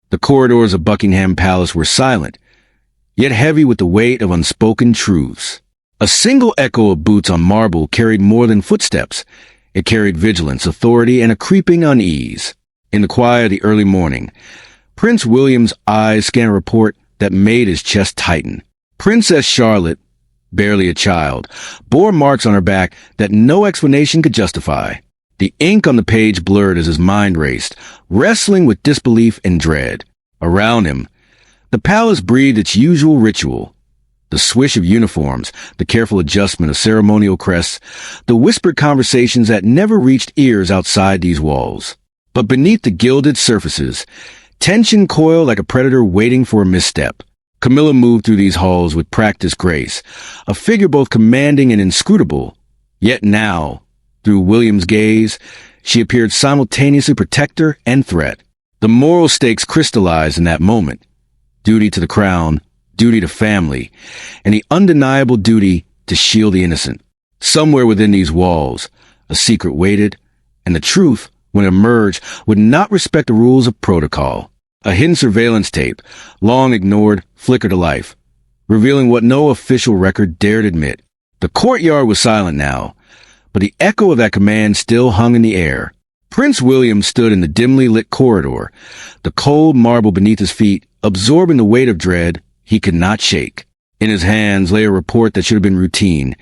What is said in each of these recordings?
The corridors of Buckingham Palace were silent, yet heavy with the weight of unspoken truths. A single echo of boots on marble carried more than footsteps. It carried vigilance, authority, and a creeping unease. In the quiet of the early morning, Prince William's eyes scanned a report that made his chest tighten. Princess Charlotte, barely a child, bore marks on her back that no explanation could justify. The ink on the page blurred as his mind raced, wrestling with disbelief and dread. Around him, the palace breathed its usual ritual. The swish of uniforms, the careful adjustment of ceremonial crests, the whispered conversations that never reached ears outside these walls. But beneath the gilded surfaces, tension coiled like a predator waiting for a misstep. Camilla moved through these halls with practiced grace, a figure both commanding and inscrutable. Yet now, through William's gaze, she appeared simultaneously protector and threat. The moral stakes crystallized in that moment. Duty to the crown, duty to family, and the undeniable duty to shield the innocent. Somewhere within these walls, a secret waited, and the truth, when it emerged, would not respect the rules of protocol. A hidden surveillance tape, long ignored, flickered to life, revealing what no official record dared admit. The courtyard was silent now, but the echo of that command still hung in the air. Prince William stood in the dimly lit corridor, the cold marble beneath his feet, absorbing the weight of dread he could not shake. In his hands lay a report that should have been routine,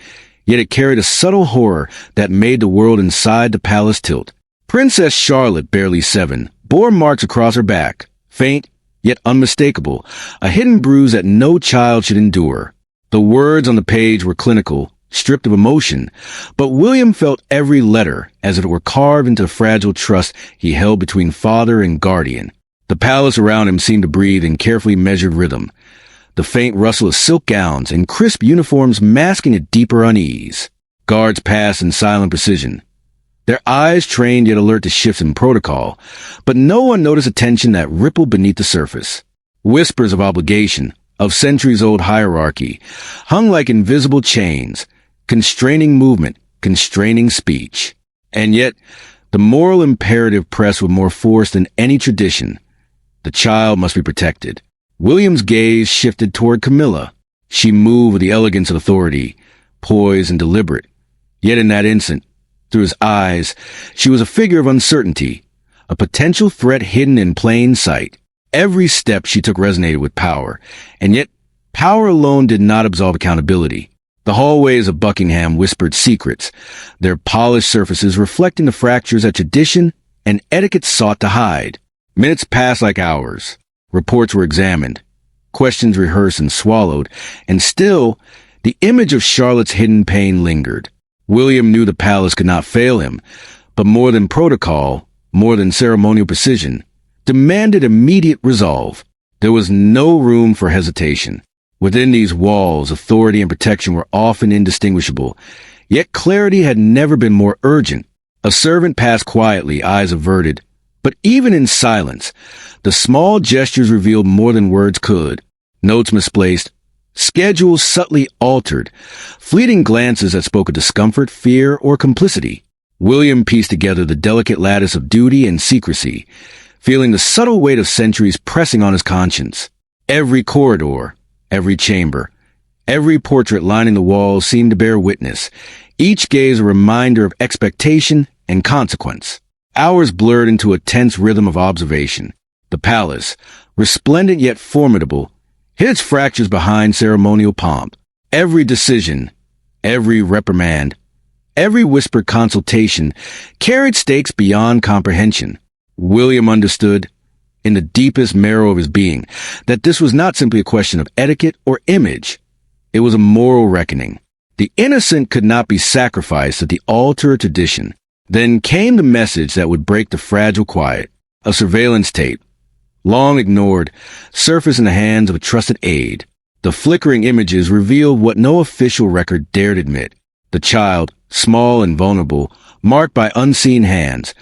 yet it carried a subtle horror that made the world inside the palace tilt. Princess Charlotte, barely 7, bore marks across her back, faint, yet unmistakable, a hidden bruise that no child should endure. The words on the page were clinical, stripped of emotion, but William felt every letter as if it were carved into the fragile trust he held between father and guardian. The palace around him seemed to breathe in carefully measured rhythm, the faint rustle of silk gowns and crisp uniforms masking a deeper unease. Guards passed in silent precision, their eyes trained yet alert to shifts in protocol, but no one noticed a tension that rippled beneath the surface. Whispers of obligation, of centuries-old hierarchy, hung like invisible chains, constraining movement, constraining speech. And yet, the moral imperative pressed with more force than any tradition. The child must be protected. William's gaze shifted toward Camilla. She moved with the elegance of authority, poised and deliberate. Yet in that instant, through his eyes, she was a figure of uncertainty, a potential threat hidden in plain sight. Every step she took resonated with power, and yet power alone did not absolve accountability. The hallways of Buckingham whispered secrets, their polished surfaces reflecting the fractures that tradition and etiquette sought to hide. Minutes passed like hours. Reports were examined, questions rehearsed and swallowed, and still, the image of Charlotte's hidden pain lingered. William knew the palace could not fail him, but more than protocol, more than ceremonial precision, demanded immediate resolve. There was no room for hesitation. Within these walls, authority and protection were often indistinguishable, yet clarity had never been more urgent. A servant passed quietly, eyes averted, but even in silence, the small gestures revealed more than words could. Notes misplaced, schedules subtly altered, fleeting glances that spoke of discomfort, fear, or complicity. William pieced together the delicate lattice of duty and secrecy, feeling the subtle weight of centuries pressing on his conscience. Every corridor, every chamber, every portrait lining the walls seemed to bear witness, each gaze a reminder of expectation and consequence. Hours blurred into a tense rhythm of observation. The palace, resplendent yet formidable, hid its fractures behind ceremonial pomp. Every decision, every reprimand, every whispered consultation carried stakes beyond comprehension. William understood, in the deepest marrow of his being, that this was not simply a question of etiquette or image. It was a moral reckoning. The innocent could not be sacrificed at the altar of tradition. Then came the message that would break the fragile quiet. A surveillance tape, long ignored, surfaced in the hands of a trusted aide. The flickering images revealed what no official record dared admit. The child, small and vulnerable, marked by unseen hands,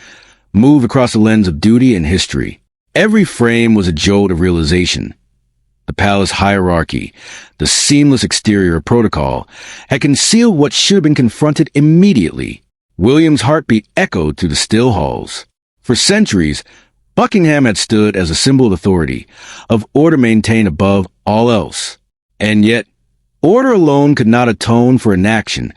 moved across the lens of duty and history. Every frame was a jolt of realization. The palace hierarchy, the seamless exterior of protocol, had concealed what should have been confronted immediately. William's heartbeat echoed through the still halls. For centuries, Buckingham had stood as a symbol of authority, of order maintained above all else. And yet, order alone could not atone for inaction,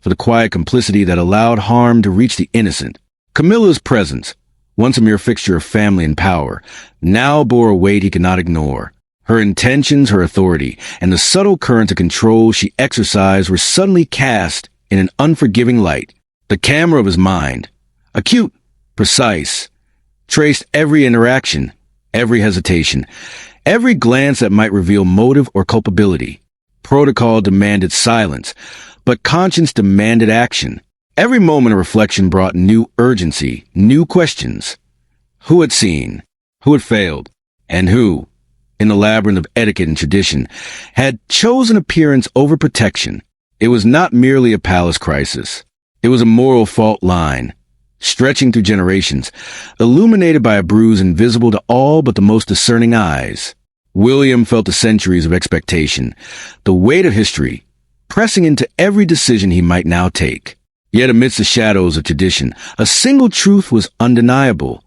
for the quiet complicity that allowed harm to reach the innocent. Camilla's presence, once a mere fixture of family and power, now bore a weight he could not ignore. Her intentions, her authority, and the subtle currents of control she exercised were suddenly cast in an unforgiving light. The camera of his mind, acute, precise, traced every interaction, every hesitation, every glance that might reveal motive or culpability. Protocol demanded silence, but conscience demanded action. Every moment of reflection brought new urgency, new questions. Who had seen? Who had failed? And who, in the labyrinth of etiquette and tradition, had chosen appearance over protection? It was not merely a palace crisis. It was a moral fault line, stretching through generations, illuminated by a bruise invisible to all but the most discerning eyes. William felt the centuries of expectation, the weight of history, pressing into every decision he might now take. Yet amidst the shadows of tradition, a single truth was undeniable.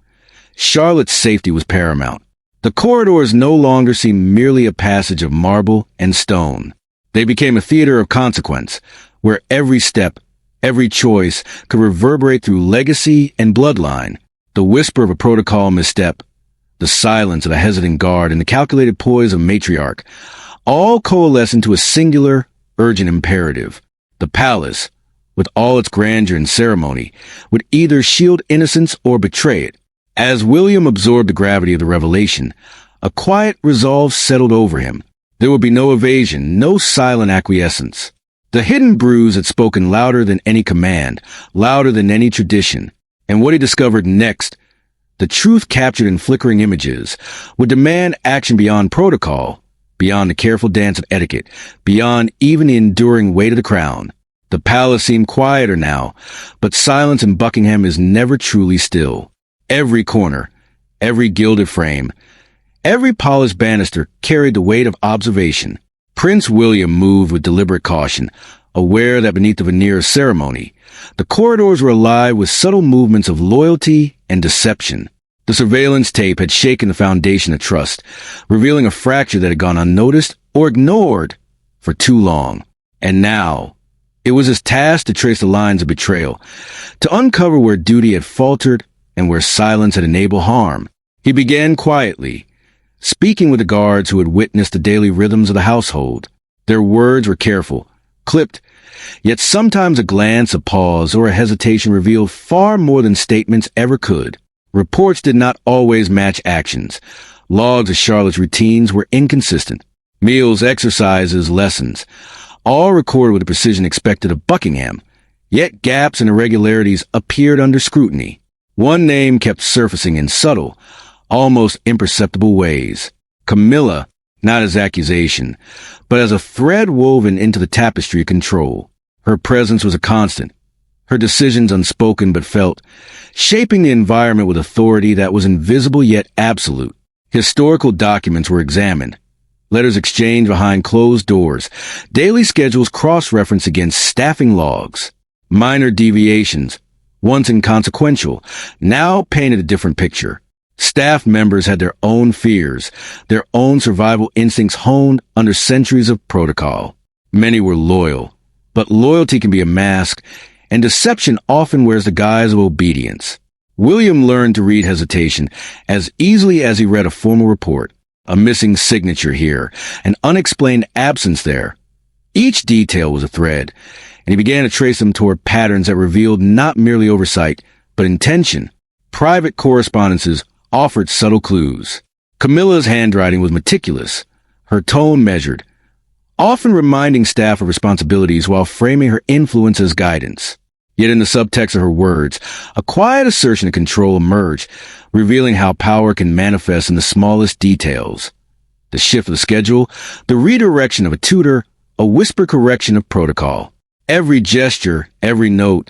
Charlotte's safety was paramount. The corridors no longer seemed merely a passage of marble and stone. They became a theater of consequence, where every step, every choice could reverberate through legacy and bloodline. The whisper of a protocol misstep, the silence of a hesitant guard, and the calculated poise of matriarch, all coalesce into a singular, urgent imperative. The palace, with all its grandeur and ceremony, would either shield innocence or betray it. As William absorbed the gravity of the revelation, a quiet resolve settled over him. There would be no evasion, no silent acquiescence. The hidden bruise had spoken louder than any command, louder than any tradition. And what he discovered next, the truth captured in flickering images, would demand action beyond protocol, beyond the careful dance of etiquette, beyond even the enduring weight of the crown. The palace seemed quieter now, but silence in Buckingham is never truly still. Every corner, every gilded frame, every polished banister carried the weight of observation. Prince William moved with deliberate caution, aware that beneath the veneer of ceremony, the corridors were alive with subtle movements of loyalty and deception. The surveillance tape had shaken the foundation of trust, revealing a fracture that had gone unnoticed or ignored for too long. And now, it was his task to trace the lines of betrayal, to uncover where duty had faltered and where silence had enabled harm. He began quietly, speaking with the guards who had witnessed the daily rhythms of the household. Their words were careful, clipped, yet sometimes a glance, a pause, or a hesitation revealed far more than statements ever could. Reports did not always match actions. Logs of Charlotte's routines were inconsistent. Meals, exercises, lessons, all recorded with the precision expected of Buckingham, yet gaps and irregularities appeared under scrutiny. One name kept surfacing in subtle, almost imperceptible ways. Camilla, not as accusation, but as a thread woven into the tapestry of control. Her presence was a constant, her decisions unspoken but felt, shaping the environment with authority that was invisible yet absolute. Historical documents were examined, letters exchanged behind closed doors, daily schedules cross-referenced against staffing logs. Minor deviations, once inconsequential, now painted a different picture. Staff members had their own fears, their own survival instincts honed under centuries of protocol. Many were loyal, but loyalty can be a mask, and deception often wears the guise of obedience. William learned to read hesitation as easily as he read a formal report. A missing signature here, an unexplained absence there. Each detail was a thread, and he began to trace them toward patterns that revealed not merely oversight, but intention. Private correspondences offered subtle clues. Camilla's handwriting was meticulous, her tone measured, often reminding staff of responsibilities while framing her influence as guidance. Yet in the subtext of her words, a quiet assertion of control emerged, revealing how power can manifest in the smallest details. The shift of the schedule, the redirection of a tutor, a whispered correction of protocol. Every gesture, every note,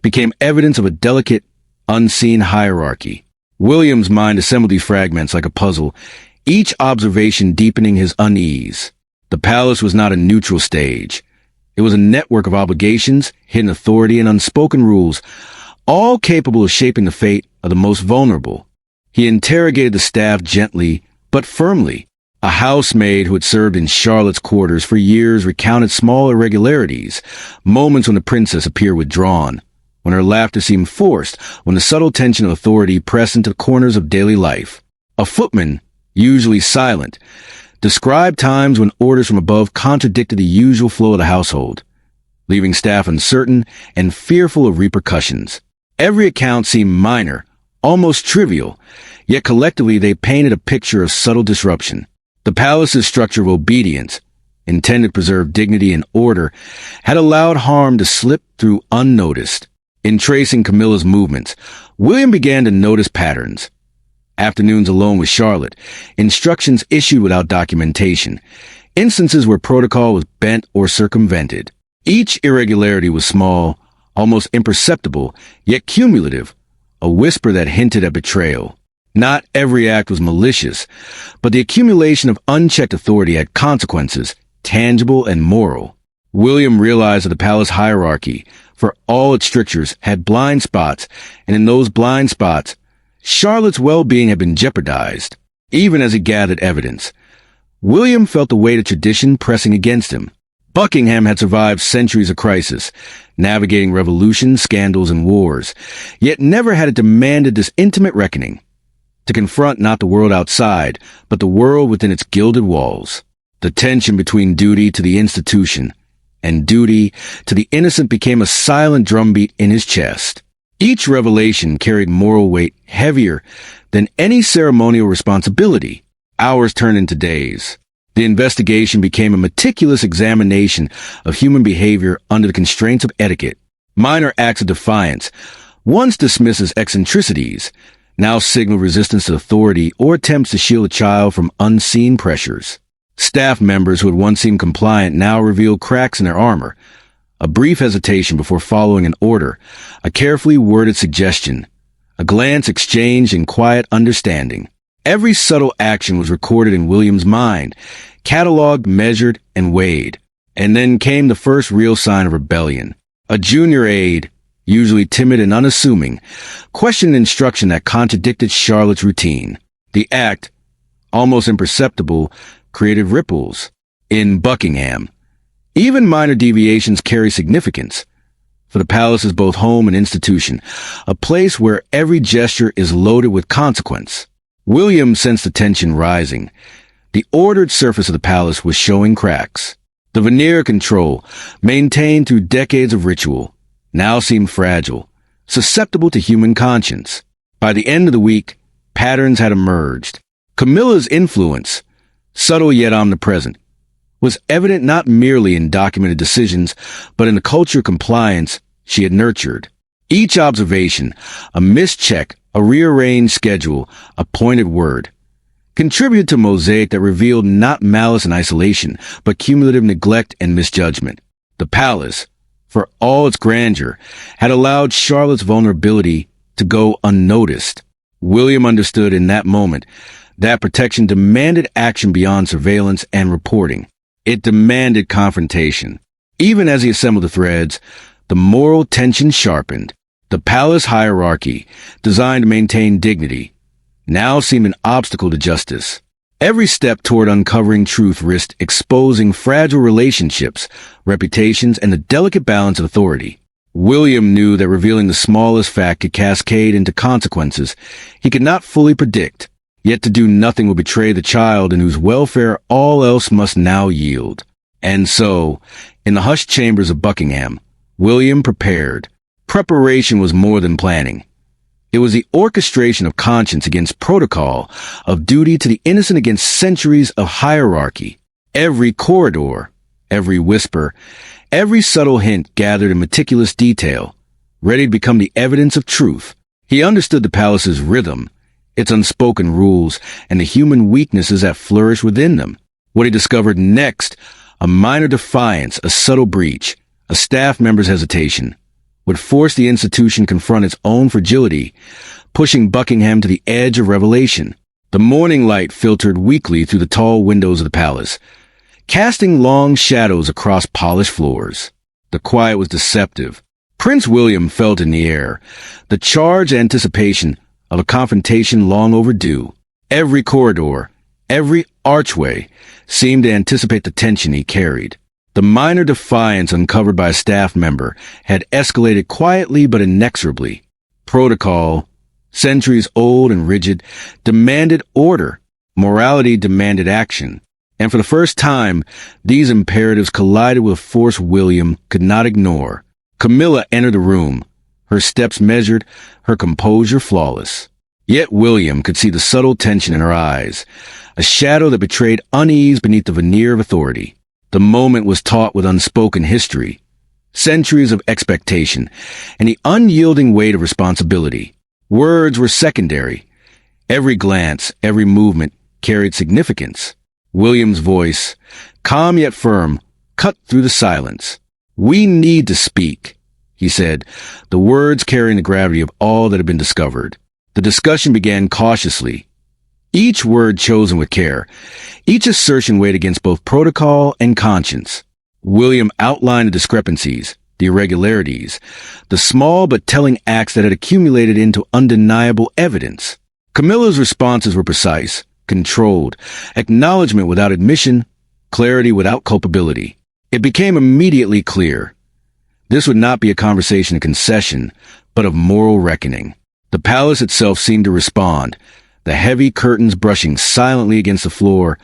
became evidence of a delicate, unseen hierarchy. William's mind assembled these fragments like a puzzle, each observation deepening his unease. The palace was not a neutral stage. It was a network of obligations, hidden authority, and unspoken rules, all capable of shaping the fate of the most vulnerable. He interrogated the staff gently but firmly. A housemaid who had served in Charlotte's quarters for years recounted small irregularities, moments when the princess appeared withdrawn, when her laughter seemed forced, when the subtle tension of authority pressed into the corners of daily life. A footman, usually silent, described times when orders from above contradicted the usual flow of the household, leaving staff uncertain and fearful of repercussions. Every account seemed minor, almost trivial, yet collectively they painted a picture of subtle disruption. The palace's structure of obedience, intended to preserve dignity and order, had allowed harm to slip through unnoticed. In tracing Camilla's movements, William began to notice patterns. Afternoons alone with Charlotte, instructions issued without documentation, instances where protocol was bent or circumvented. Each irregularity was small, almost imperceptible, yet cumulative, a whisper that hinted at betrayal. Not every act was malicious, but the accumulation of unchecked authority had consequences, tangible and moral. William realized that the palace hierarchy, for all its strictures, had blind spots, and in those blind spots, Charlotte's well-being had been jeopardized. Even as he gathered evidence, William felt the weight of tradition pressing against him. Buckingham had survived centuries of crisis, navigating revolutions, scandals, and wars, yet never had it demanded this intimate reckoning. To confront not the world outside, but the world within its gilded walls. The tension between duty to the institution and duty to the innocent became a silent drumbeat in his chest. Each revelation carried moral weight heavier than any ceremonial responsibility. Hours turned into days. The investigation became a meticulous examination of human behavior under the constraints of etiquette. Minor acts of defiance, once dismissed as eccentricities, now signaled resistance to authority or attempts to shield a child from unseen pressures. Staff members who had once seemed compliant now revealed cracks in their armor. A brief hesitation before following an order, a carefully worded suggestion, a glance exchanged in quiet understanding. Every subtle action was recorded in William's mind, cataloged, measured, and weighed. And then came the first real sign of rebellion. A junior aide, usually timid and unassuming, questioned instruction that contradicted Charlotte's routine. The act, almost imperceptible, created ripples. In Buckingham, even minor deviations carry significance, for the palace is both home and institution, a place where every gesture is loaded with consequence. William sensed the tension rising. The ordered surface of the palace was showing cracks. The veneer of control, maintained through decades of ritual, now seemed fragile, susceptible to human conscience. By the end of the week, patterns had emerged. Camilla's influence, subtle yet omnipresent, was evident not merely in documented decisions, but in the culture of compliance she had nurtured. Each observation, a mischeck, a rearranged schedule, a pointed word, contributed to a mosaic that revealed not malice and isolation, but cumulative neglect and misjudgment. The palace, for all its grandeur, had allowed Charlotte's vulnerability to go unnoticed. William understood in that moment that protection demanded action beyond surveillance and reporting. It demanded confrontation. Even as he assembled the threads, the moral tension sharpened. The palace hierarchy, designed to maintain dignity, now seemed an obstacle to justice. Every step toward uncovering truth risked exposing fragile relationships, reputations, and the delicate balance of authority. William knew that revealing the smallest fact could cascade into consequences he could not fully predict, yet to do nothing would betray the child in whose welfare all else must now yield. And so, in the hushed chambers of Buckingham, William prepared. Preparation was more than planning. It was the orchestration of conscience against protocol, of duty to the innocent against centuries of hierarchy. Every corridor, every whisper, every subtle hint gathered in meticulous detail, ready to become the evidence of truth. He understood the palace's rhythm, its unspoken rules, and the human weaknesses that flourish within them. What he discovered next, a minor defiance, a subtle breach, a staff member's hesitation, would force the institution to confront its own fragility, pushing Buckingham to the edge of revelation. The morning light filtered weakly through the tall windows of the palace, casting long shadows across polished floors. The quiet was deceptive. Prince William felt in the air, the charged anticipation of a confrontation long overdue. Every corridor, every archway seemed to anticipate the tension he carried. The minor defiance uncovered by a staff member had escalated quietly but inexorably. Protocol, centuries old and rigid, demanded order. Morality demanded action. And for the first time, these imperatives collided with a force William could not ignore. Camilla entered the room, her steps measured, her composure flawless. Yet William could see the subtle tension in her eyes, a shadow that betrayed unease beneath the veneer of authority. The moment was taut with unspoken history, centuries of expectation, and the unyielding weight of responsibility. Words were secondary. Every glance, every movement carried significance. William's voice, calm yet firm, cut through the silence. "We need to speak," he said, the words carrying the gravity of all that had been discovered. The discussion began cautiously, each word chosen with care, each assertion weighed against both protocol and conscience. William outlined the discrepancies, the irregularities, the small but telling acts that had accumulated into undeniable evidence. Camilla's responses were precise, controlled, acknowledgement without admission, clarity without culpability. It became immediately clear. This would not be a conversation of concession, but of moral reckoning. The palace itself seemed to respond, the heavy curtains brushing silently against the floor,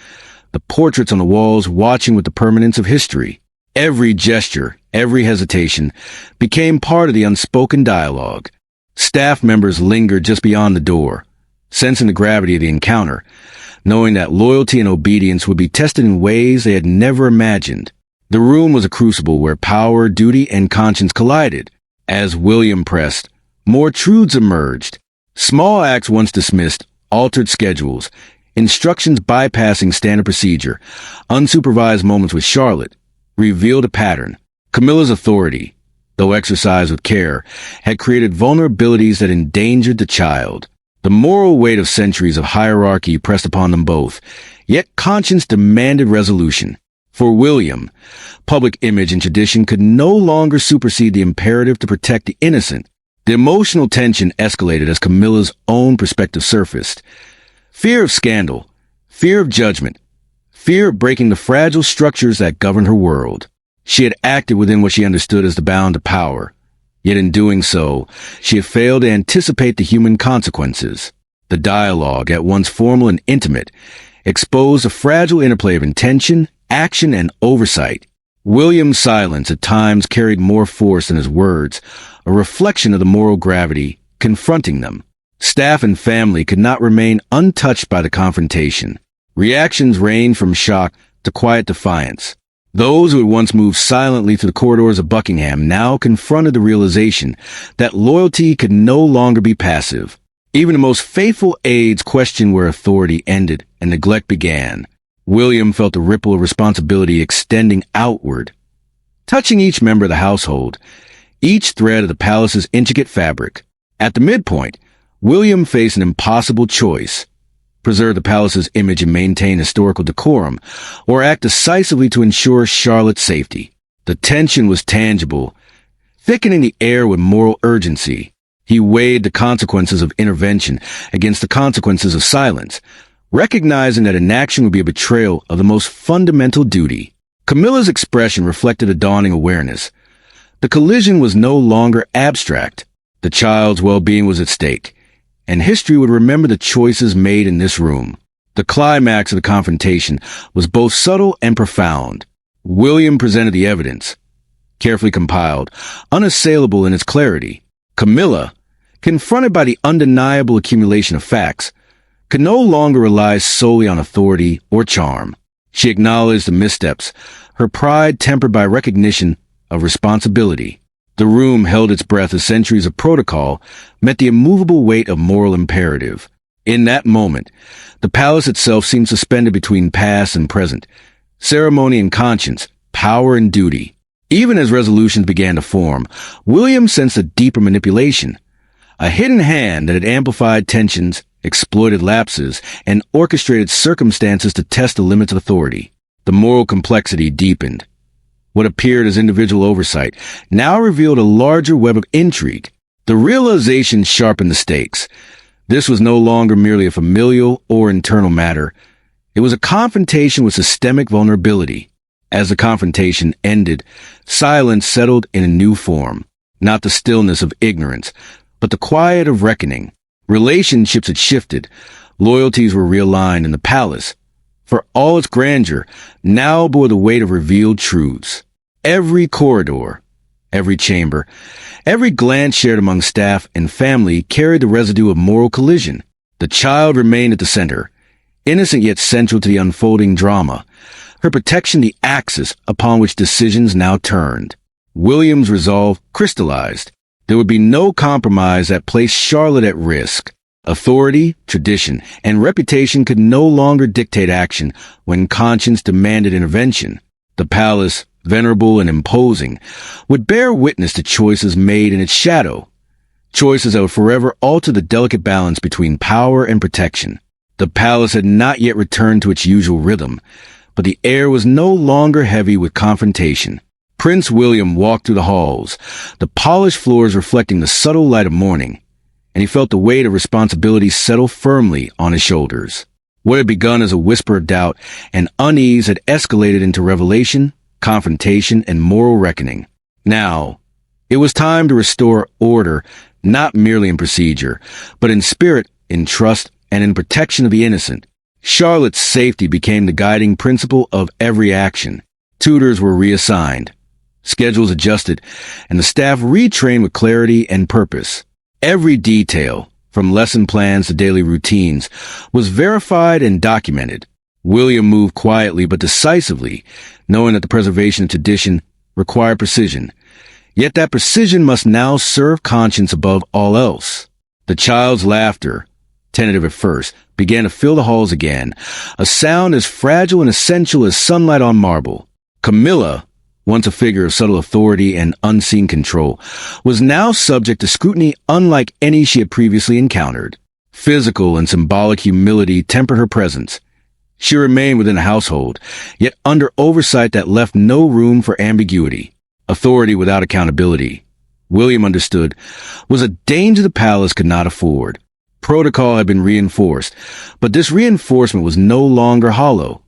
the portraits on the walls watching with the permanence of history. Every gesture, every hesitation, became part of the unspoken dialogue. Staff members lingered just beyond the door, sensing the gravity of the encounter, knowing that loyalty and obedience would be tested in ways they had never imagined. The room was a crucible where power, duty, and conscience collided. As William pressed, more truths emerged. Small acts once dismissed, altered schedules, instructions bypassing standard procedure, unsupervised moments with Charlotte, revealed a pattern. Camilla's authority, though exercised with care, had created vulnerabilities that endangered the child. The moral weight of centuries of hierarchy pressed upon them both, yet conscience demanded resolution. For William, public image and tradition could no longer supersede the imperative to protect the innocent. The emotional tension escalated as Camilla's own perspective surfaced. Fear of scandal, fear of judgment, fear of breaking the fragile structures that governed her world. She had acted within what she understood as the bound of power. Yet in doing so, she had failed to anticipate the human consequences. The dialogue, at once formal and intimate, exposed a fragile interplay of intention, action, and oversight. William's silence at times carried more force than his words, a reflection of the moral gravity confronting them. Staff and family could not remain untouched by the confrontation. Reactions ranged from shock to quiet defiance. Those who had once moved silently through the corridors of Buckingham now confronted the realization that loyalty could no longer be passive. Even the most faithful aides questioned where authority ended and neglect began. William felt the ripple of responsibility extending outward, touching each member of the household, each thread of the palace's intricate fabric. At the midpoint, William faced an impossible choice: preserve the palace's image and maintain historical decorum, or act decisively to ensure Charlotte's safety. The tension was tangible, thickening the air with moral urgency. He weighed the consequences of intervention against the consequences of silence, recognizing that inaction would be a betrayal of the most fundamental duty. Camilla's expression reflected a dawning awareness. The collision was no longer abstract. The child's well-being was at stake, and history would remember the choices made in this room. The climax of the confrontation was both subtle and profound. William presented the evidence, carefully compiled, unassailable in its clarity. Camilla, confronted by the undeniable accumulation of facts, could no longer rely solely on authority or charm. She acknowledged the missteps, her pride tempered by recognition of responsibility. The room held its breath as centuries of protocol met the immovable weight of moral imperative. In that moment, the palace itself seemed suspended between past and present, ceremony and conscience, power and duty. Even as resolutions began to form, William sensed a deeper manipulation, a hidden hand that had amplified tensions, exploited lapses, and orchestrated circumstances to test the limits of authority. The moral complexity deepened. What appeared as individual oversight now revealed a larger web of intrigue. The realization sharpened the stakes. This was no longer merely a familial or internal matter. It was a confrontation with systemic vulnerability. As the confrontation ended, silence settled in a new form. Not the stillness of ignorance, but the quiet of reckoning. Relationships had shifted. Loyalties were realigned, and the palace, for all its grandeur, now bore the weight of revealed truths. Every corridor, every chamber, every glance shared among staff and family carried the residue of moral collision. The child remained at the center, innocent yet central to the unfolding drama. Her protection the axis upon which decisions now turned. William's resolve crystallized. There would be no compromise that placed Charlotte at risk. Authority, tradition, and reputation could no longer dictate action when conscience demanded intervention. The palace, venerable and imposing, would bear witness to choices made in its shadow. Choices that would forever alter the delicate balance between power and protection. The palace had not yet returned to its usual rhythm, but the air was no longer heavy with confrontation. Prince William walked through the halls, the polished floors reflecting the subtle light of morning, and he felt the weight of responsibility settle firmly on his shoulders. What had begun as a whisper of doubt and unease had escalated into revelation, confrontation, and moral reckoning. Now, it was time to restore order, not merely in procedure, but in spirit, in trust, and in protection of the innocent. Charlotte's safety became the guiding principle of every action. Tutors were reassigned, schedules adjusted, and the staff retrained with clarity and purpose. Every detail, from lesson plans to daily routines, was verified and documented. William moved quietly but decisively, knowing that the preservation of tradition required precision. Yet that precision must now serve conscience above all else. The child's laughter, tentative at first, began to fill the halls again, a sound as fragile and essential as sunlight on marble. Camilla, once a figure of subtle authority and unseen control, was now subject to scrutiny unlike any she had previously encountered. Physical and symbolic humility tempered her presence. She remained within the household, yet under oversight that left no room for ambiguity. Authority without accountability, William understood, was a danger the palace could not afford. Protocol had been reinforced, but this reinforcement was no longer hollow.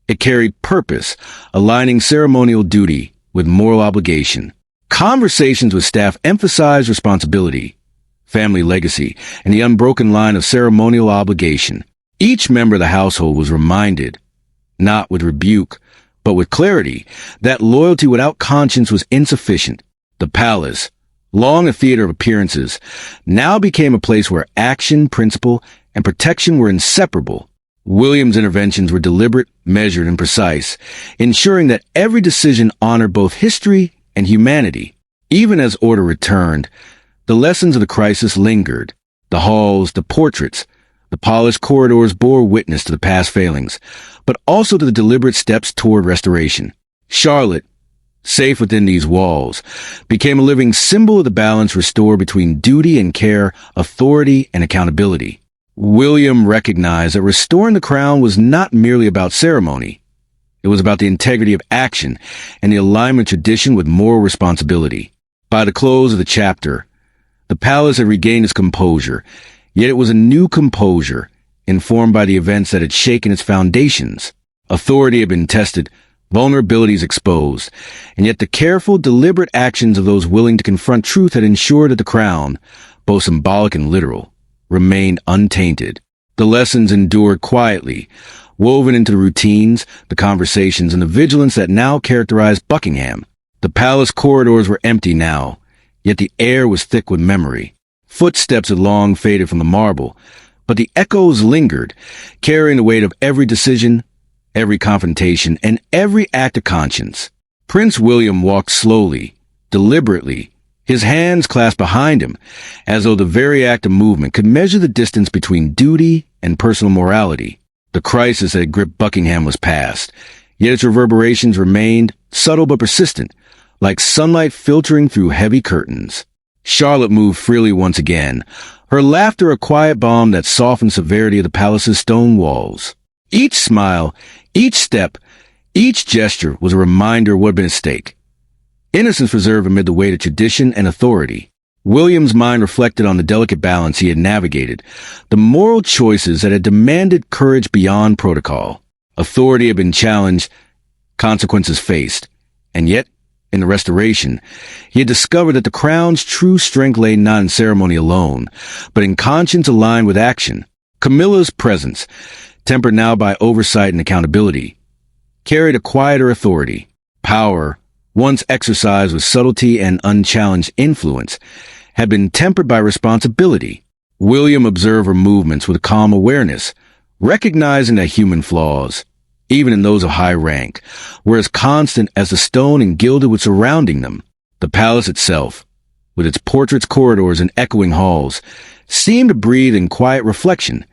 It carried purpose, aligning ceremonial duty with moral obligation. Conversations with staff emphasized responsibility, family legacy, and the unbroken line of ceremonial obligation. Each member of the household was reminded, not with rebuke, but with clarity, that loyalty without conscience was insufficient. The palace, long a theater of appearances, now became a place where action, principle, and protection were inseparable. William's interventions were deliberate, measured, and precise, ensuring that every decision honored both history and humanity. Even as order returned, the lessons of the crisis lingered. The halls, the portraits, the polished corridors bore witness to the past failings, but also to the deliberate steps toward restoration. Charlotte, safe within these walls, became a living symbol of the balance restored between duty and care, authority and accountability. William recognized that restoring the crown was not merely about ceremony. It was about the integrity of action and the alignment of tradition with moral responsibility. By the close of the chapter, the palace had regained its composure, yet it was a new composure, informed by the events that had shaken its foundations. Authority had been tested, vulnerabilities exposed, and yet the careful, deliberate actions of those willing to confront truth had ensured that the crown, both symbolic and literal, remained untainted. The lessons endured quietly, woven into the routines, the conversations, and the vigilance that now characterized Buckingham. The palace corridors were empty now, yet the air was thick with memory. Footsteps had long faded from the marble, but the echoes lingered, carrying the weight of every decision, every confrontation, and every act of conscience. Prince William walked slowly, deliberately, his hands clasped behind him, as though the very act of movement could measure the distance between duty and personal morality. The crisis that had gripped Buckingham was past, yet its reverberations remained, subtle but persistent, like sunlight filtering through heavy curtains. Charlotte moved freely once again, her laughter a quiet balm that softened severity of the palace's stone walls. Each smile, each step, each gesture was a reminder of what had been at stake. Innocence preserved amid the weight of tradition and authority. William's mind reflected on the delicate balance he had navigated, the moral choices that had demanded courage beyond protocol. Authority had been challenged, consequences faced, and yet, in the restoration, he had discovered that the crown's true strength lay not in ceremony alone, but in conscience aligned with action. Camilla's presence, tempered now by oversight and accountability, carried a quieter authority. Power, once exercised with subtlety and unchallenged influence, had been tempered by responsibility. William observed her movements with calm awareness, recognizing that human flaws, even in those of high rank, were as constant as the stone and gilded wood surrounding them. The palace itself, with its portraits, corridors, and echoing halls, seemed to breathe in quiet reflection,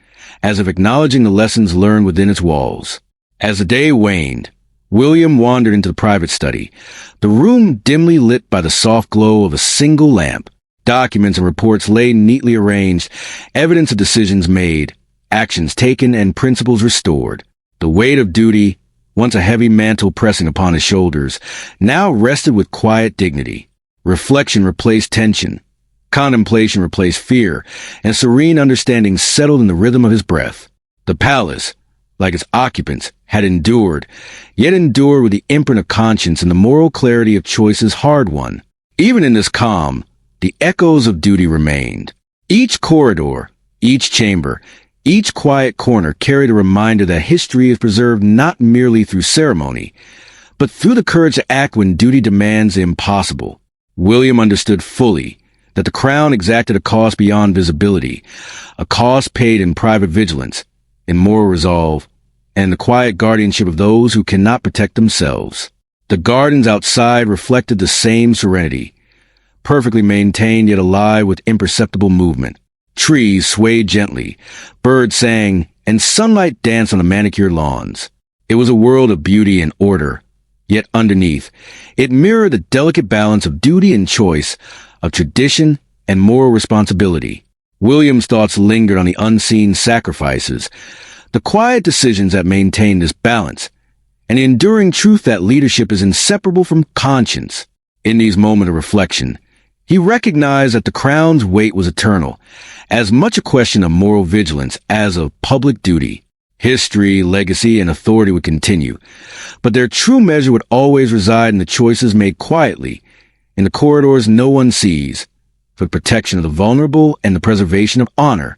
as if acknowledging the lessons learned within its walls. As the day waned, William wandered into the private study, the room dimly lit by the soft glow of a single lamp. Documents and reports lay neatly arranged, evidence of decisions made, actions taken, and principles restored. The weight of duty, once a heavy mantle pressing upon his shoulders, now rested with quiet dignity. Reflection replaced tension. Contemplation replaced fear, and serene understanding settled in the rhythm of his breath. The palace, like its occupants, had endured, yet endured with the imprint of conscience and the moral clarity of choices hard won. Even in this calm, the echoes of duty remained. Each corridor, each chamber, each quiet corner carried a reminder that history is preserved not merely through ceremony, but through the courage to act when duty demands the impossible. William understood fully that the crown exacted a cost beyond visibility, a cost paid in private vigilance, in moral resolve, and the quiet guardianship of those who cannot protect themselves. The gardens outside reflected the same serenity, perfectly maintained yet alive with imperceptible movement. Trees swayed gently, birds sang, and sunlight danced on the manicured lawns. It was a world of beauty and order, yet underneath, it mirrored the delicate balance of duty and choice, of tradition and moral responsibility. William's thoughts lingered on the unseen sacrifices, the quiet decisions that maintained this balance, and the enduring truth that leadership is inseparable from conscience. In these moments of reflection, he recognized that the crown's weight was eternal, as much a question of moral vigilance as of public duty. History, legacy, and authority would continue, but their true measure would always reside in the choices made quietly, in the corridors no one sees, for the protection of the vulnerable and the preservation of honor.